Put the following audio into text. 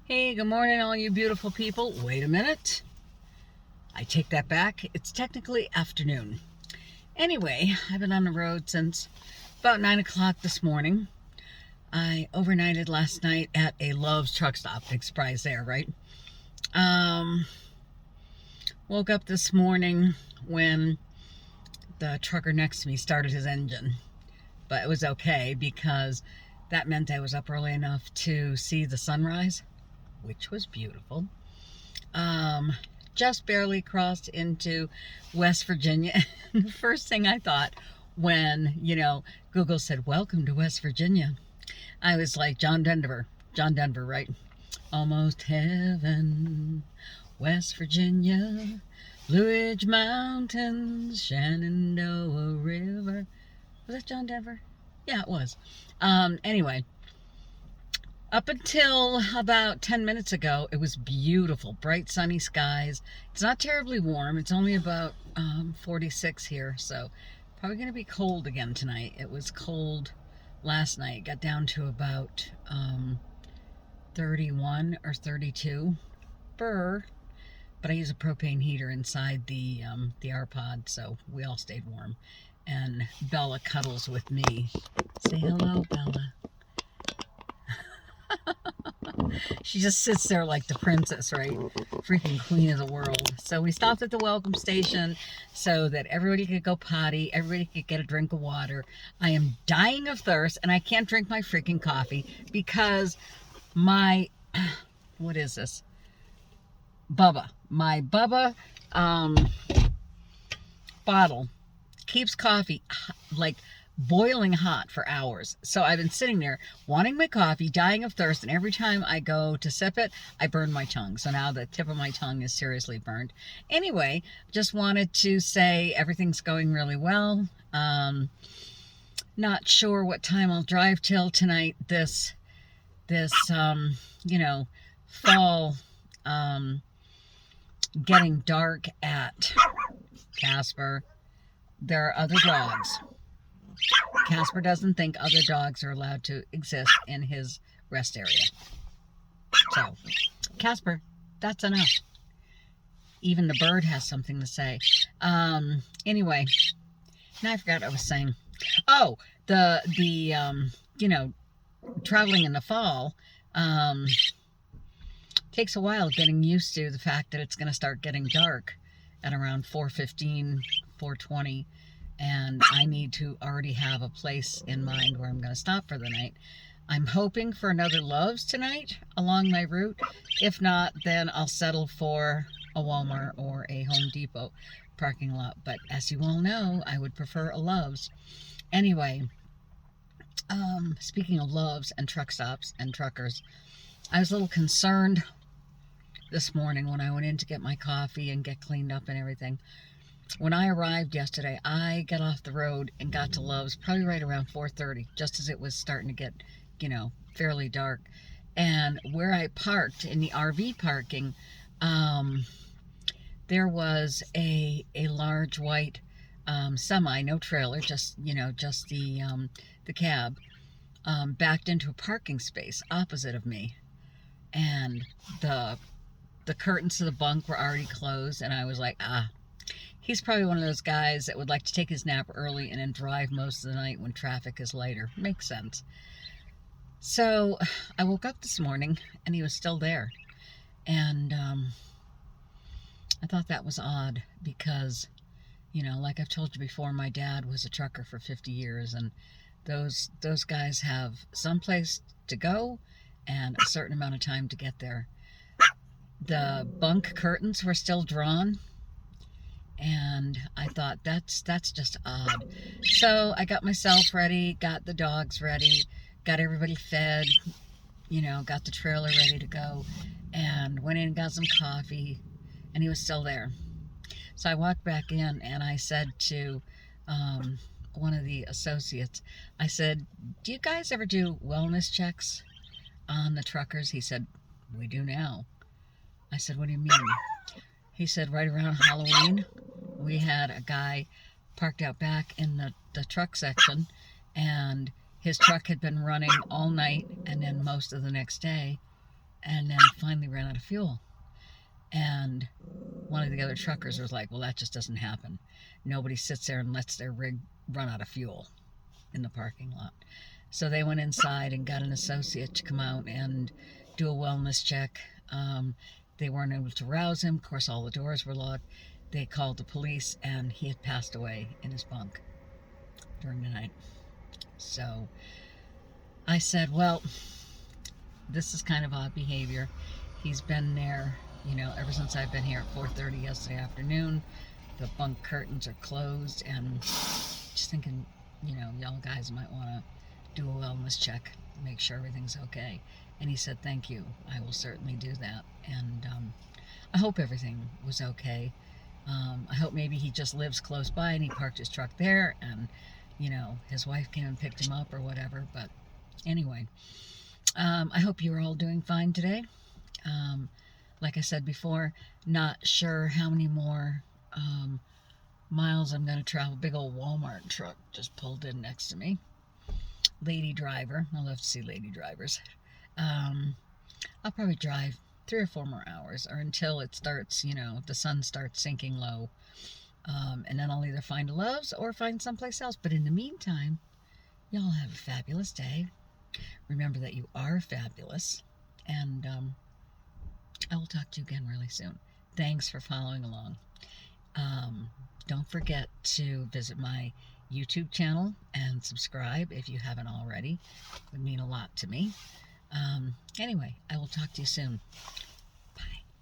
Hey, good morning, all you beautiful people. Wait a minute. I take that back. It's technically afternoon. Anyway, I've been on the road since about 9 o'clock this morning. I overnighted last night at a Love's truck stop. Big surprise there, right? Woke up this morning when the trucker next to me started his engine. But it was okay because that meant I was up early enough to see the sunrise, which was beautiful. Just barely crossed into West Virginia. The first thing I thought when, Google said, "Welcome to West Virginia," I was like, John Denver, right? Almost heaven, West Virginia, Blue Ridge Mountains, Shenandoah River. Was that John Denver? Yeah, it was. Anyway, up until about 10 minutes ago, it was beautiful, bright sunny skies. It's not terribly warm. It's only about 46 here, so probably going to be cold again tonight. It was cold last night. Got down to about 31 or 32. But I use a propane heater inside the R-Pod, so we all stayed warm. And Bella cuddles with me. Say hello, Bella. She just sits there like the princess, right? Freaking queen of the world. So we stopped at the welcome station so that everybody could go potty, everybody could get a drink of water. I am dying of thirst, and I can't drink my freaking coffee because my, what is this? My Bubba bottle keeps coffee like boiling hot for hours. So I've been sitting there wanting my coffee, dying of thirst, and every time I go to sip it, I burn my tongue. So now the tip of my tongue is seriously burned. Anyway, just wanted to say everything's going really well. Not sure what time I'll drive till tonight. This fall, getting dark at Casper. There are other dogs. Casper doesn't think other dogs are allowed to exist in his rest area. So, Casper, that's enough. Even the bird has something to say. Anyway, now I forgot what I was saying. Oh, the traveling in the fall, takes a while getting used to the fact that it's going to start getting dark at around 4:15, 4:20. And I need to already have a place in mind where I'm going to stop for the night. I'm hoping for another Love's tonight along my route. If not, then I'll settle for a Walmart or a Home Depot parking lot. But as you all know, I would prefer a Love's. Anyway, speaking of Love's and truck stops and truckers, I was a little concerned this morning when I went in to get my coffee and get cleaned up and everything. When I arrived yesterday, I got off the road and got to Love's probably right around 4:30, just as it was starting to get, fairly dark. And where I parked in the RV parking, there was a large white semi, no trailer, just the cab, backed into a parking space opposite of me. And the curtains to the bunk were already closed, and I was like, he's probably one of those guys that would like to take his nap early and then drive most of the night when traffic is lighter. Makes sense. So I woke up this morning and he was still there. And I thought that was odd because, like I've told you before, my dad was a trucker for 50 years. And those guys have some place to go and a certain amount of time to get there. The bunk curtains were still drawn. And I thought, that's just odd. So I got myself ready, got the dogs ready, got everybody fed, got the trailer ready to go, and went in and got some coffee, and he was still there. So I walked back in, and I said to one of the associates, I said, "Do you guys ever do wellness checks on the truckers?" He said, "We do now." I said, "What do you mean?" He said, "Right around Halloween, we had a guy parked out back in the truck section, and his truck had been running all night and then most of the next day, and then finally ran out of fuel. And one of the other truckers was like, well, that just doesn't happen. Nobody sits there and lets their rig run out of fuel in the parking lot. So they went inside and got an associate to come out and do a wellness check. They weren't able to rouse him. Of course, all the doors were locked. They called the police, and he had passed away in his bunk during the night. So I said, well, this is kind of odd behavior. He's been there, ever since I've been here at 4:30 yesterday afternoon. The bunk curtains are closed, and just thinking, y'all guys might want to do a wellness check, make sure everything's okay. And he said, thank you, I will certainly do that. And I hope everything was okay. I hope maybe he just lives close by and he parked his truck there, and his wife came and picked him up or whatever. But anyway, I hope you're all doing fine today. Like I said before, not sure how many more miles I'm going to travel. Big old Walmart truck just pulled in next to me. Lady driver. I love to see lady drivers. I'll probably drive 3 or 4 more hours, or until it starts, the sun starts sinking low. And then I'll either find a Love's or find someplace else. But in the meantime, y'all have a fabulous day. Remember that you are fabulous. And I will talk to you again really soon. Thanks for following along. Don't forget to visit my YouTube channel and subscribe if you haven't already. It would mean a lot to me. Anyway, I will talk to you soon.